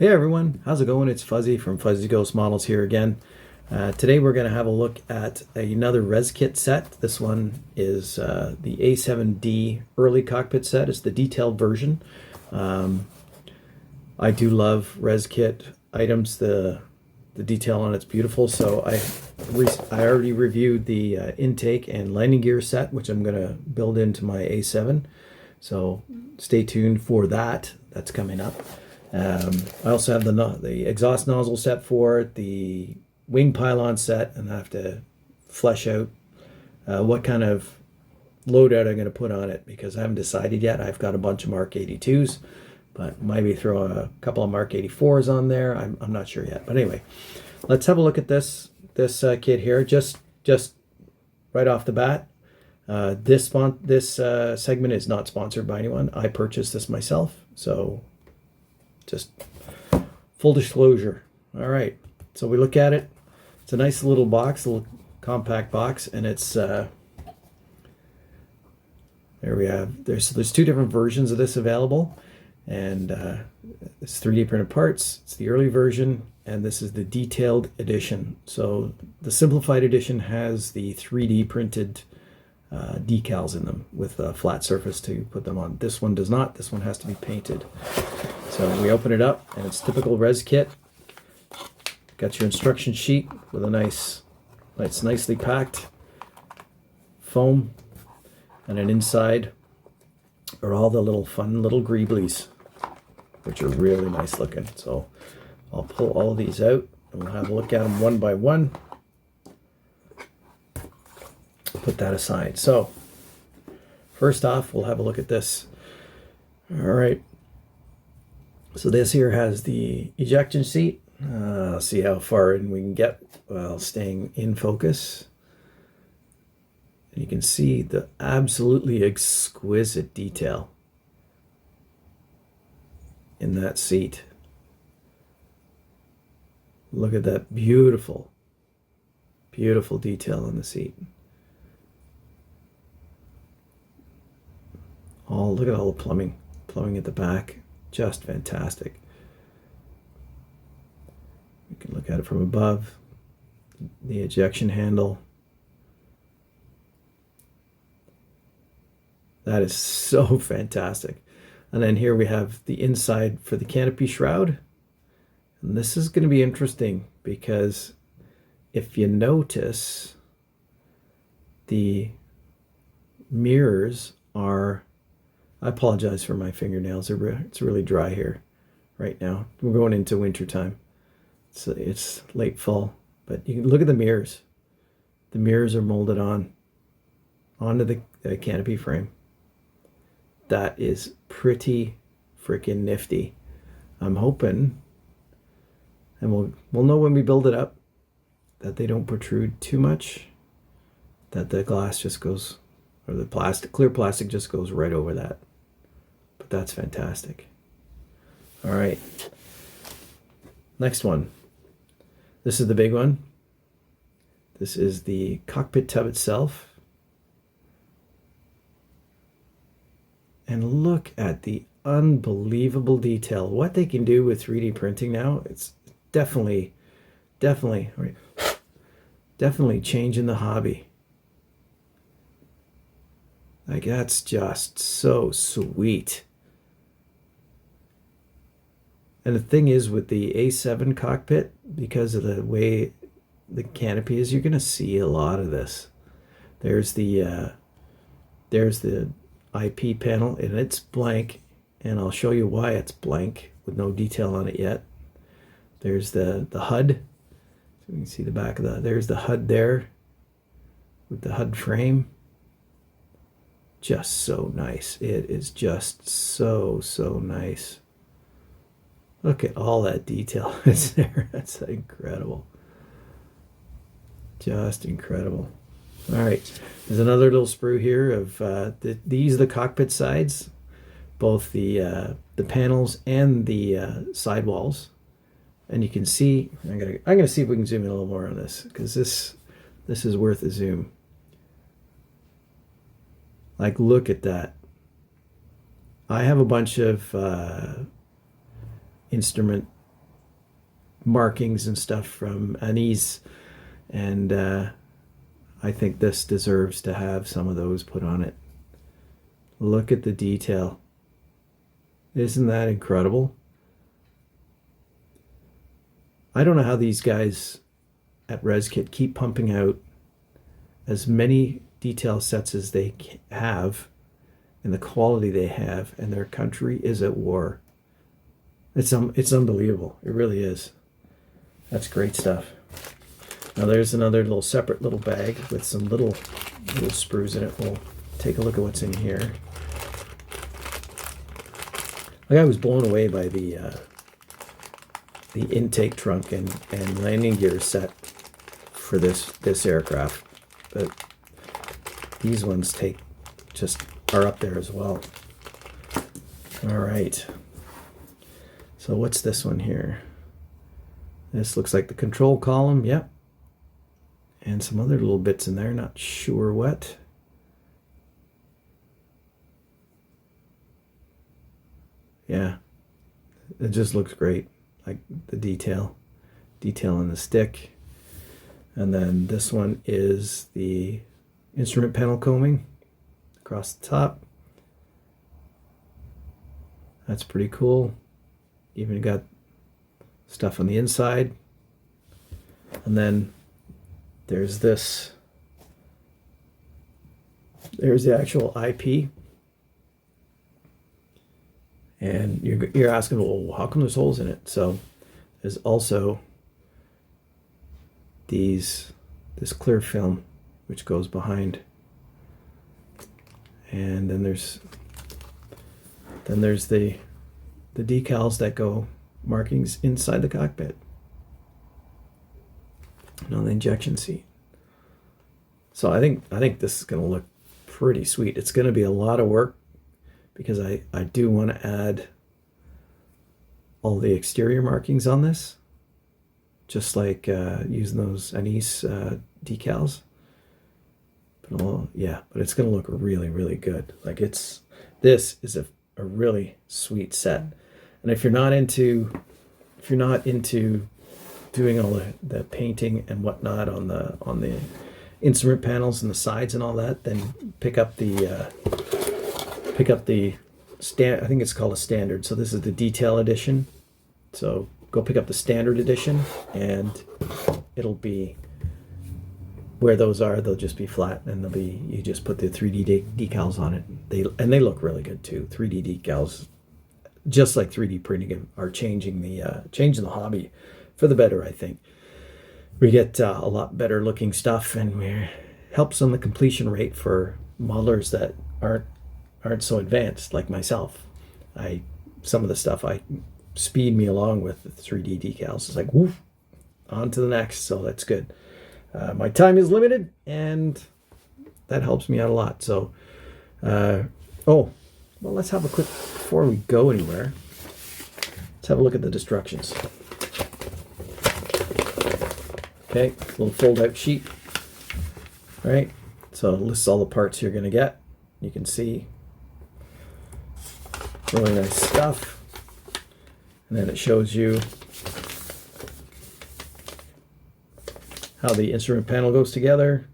Hey everyone, how's it going? It's Fuzzy from Fuzzy Ghost Models here again. Today we're going to have a look at another Reskit set. This one is the A-7D early cockpit set. It's the detailed version. I do love Reskit items. The detail on it's beautiful. So I already reviewed the intake and landing gear set, which I'm going to build into my A7. So stay tuned for that. That's coming up. I also have the exhaust nozzle set for it, the wing pylon set, and I have to flesh out what kind of loadout I'm going to put on it because I haven't decided yet. I've got a bunch of Mark 82s, but maybe throw a couple of Mark 84s on there. I'm not sure yet. But anyway, let's have a look at this kit here. Just right off the bat, this segment is not sponsored by anyone. I purchased this myself, so just full disclosure. All right, so we look at it. It's a nice little box, a little compact box, and it's there we have. There's two different versions of this available, and it's 3D printed parts. It's the early version, and this is the detailed edition. So the simplified edition has the 3D printed decals in them with a flat surface to put them on. This one does not. This one has to be painted. So we open it up, and it's typical Reskit. Got your instruction sheet with a nicely packed foam, and then inside are all the fun little greeblies, which are really nice looking. So I'll pull all of these out, and we'll have a look at them one by one. Put that aside. So first off, we'll have a look at this. All right. So this here has the ejection seat. See how far in we can get while staying in focus. And you can see the absolutely exquisite detail in that seat. Look at that beautiful, beautiful detail on the seat. Oh, look at all the plumbing at the back. Just fantastic. You can look at it from above. The ejection handle. That is so fantastic. And then here we have the inside for the canopy shroud. And this is going to be interesting because if you notice, the mirrors are... I apologize for my fingernails. It's really dry here right now. We're going into winter time. It's late fall, but you can look at the mirrors. The mirrors are molded onto the canopy frame. That is pretty freaking nifty. I'm hoping, and we'll know when we build it up, that they don't protrude too much, that the glass just goes, or the clear plastic just goes right over that. But that's fantastic. All right. Next one. This is the big one. This is the cockpit tub itself. And look at the unbelievable detail. What they can do with 3D printing now, it's definitely changing the hobby. Like, that's just so sweet. And the thing is, with the A7 cockpit, because of the way the canopy is, you're going to see a lot of this. There's the IP panel, and it's blank, and I'll show you why it's blank with no detail on it yet. There's the HUD. So you can see the back of there's the HUD there with the HUD frame. Just so nice. It is just so nice. Look at all that detail that's there. That's incredible. Just incredible. All right, there's another little sprue here of these are the cockpit sides, both the panels and the sidewalls, and you can see. I'm gonna see if we can zoom in a little more on this because this is worth a zoom. Like, look at that. I have a bunch of instrument markings and stuff from anise, and I think this deserves to have some of those put on it. Look at the detail. Isn't that incredible? I don't know how these guys at Reskit keep pumping out as many detail sets as they have and the quality they have, and their country is at war. It's unbelievable. It really is. That's great stuff. Now there's another little separate little bag with some little sprues in it. We'll take a look at what's in here. Like, I was blown away by the intake trunk and landing gear set for this aircraft, but these ones are up there as well. All right. So what's this one here? This looks like the control column. Yep. And some other little bits in there. Not sure what. Yeah. It just looks great. Like the detail in the stick. And then this one is the instrument panel combing across the top. That's pretty cool. Even got stuff on the inside. And then there's this. There's the actual IP. And you're asking, well, how come there's holes in it? So there's also this clear film which goes behind, and then there's the decals that go markings inside the cockpit and on the injection seat. So I think this is going to look pretty sweet. It's going to be a lot of work because I do want to add all the exterior markings on this, just like using those anise decals. But it's going to look really, really good. Like, this is a really sweet set. And if you're not into doing all the painting and whatnot on the instrument panels and the sides and all that, then pick up the I think it's called a standard. So this is the detail edition. So go pick up the standard edition, and it'll be where those are. They'll just be flat, and you just put the 3D decals on it. They look really good too. 3D decals, just like 3D printing, are changing the hobby for the better. I think we get a lot better looking stuff, and it helps on the completion rate for modelers that aren't so advanced like myself. Some of the stuff speed me along with the 3D decals. It's like, woof, on to the next. So that's good. My time is limited, and that helps me out a lot. So, let's have a quick, before we go anywhere, let's have a look at the instructions. Okay, little fold-out sheet. All right, so it lists all the parts you're going to get. You can see really nice stuff. And then it shows you how the instrument panel goes together,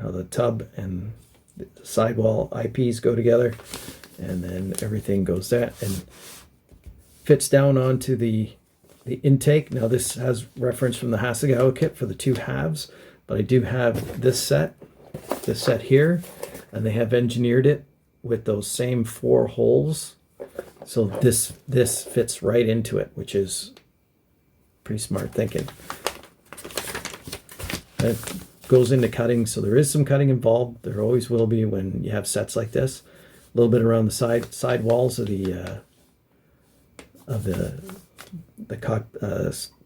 how the tub and the sidewall IPs go together, and then everything goes that and fits down onto the intake. Now this has reference from the Hasegawa kit for the two halves, but I do have this set here, and they have engineered it with those same 4 holes. So this fits right into it, which is pretty smart thinking. It goes into cutting, so there is some cutting involved. There always will be when you have sets like this. A little bit around the side walls of the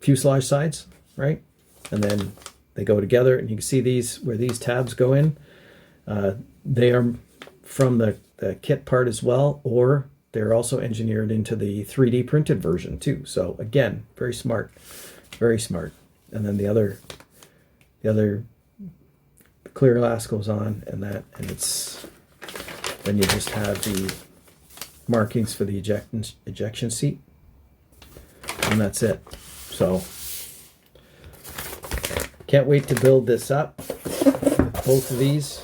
fuselage sides, right? And then they go together, and you can see where these tabs go in. They are from the kit part as well, or they're also engineered into the 3D printed version too. So again, very smart, very smart. And then the other clear glass goes on, and then you just have the markings for the ejection seat, and that's it. So can't wait to build this up. Both of these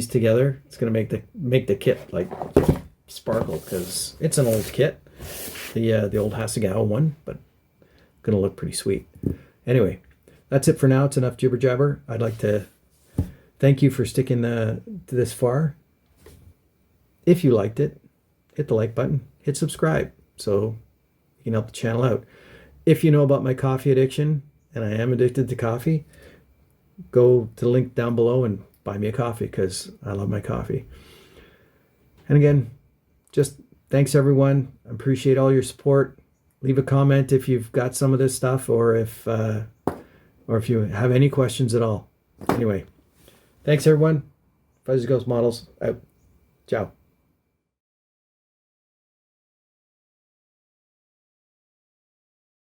together. It's gonna make the kit like sparkle, because it's an old kit, the old Hasegawa one, but gonna look pretty sweet. Anyway, that's it for now. It's enough jibber jabber. I'd like to thank you for sticking to this far. If you liked it, hit the like button, hit subscribe, so you can help the channel out. If you know about my coffee addiction, and I am addicted to coffee, go to the link down below and buy me a coffee, because I love my coffee. And again, just thanks everyone. I appreciate all your support. Leave a comment if you've got some of this stuff, or if you have any questions at all. Anyway, thanks everyone. Fuzzy Ghost Models out. Ciao.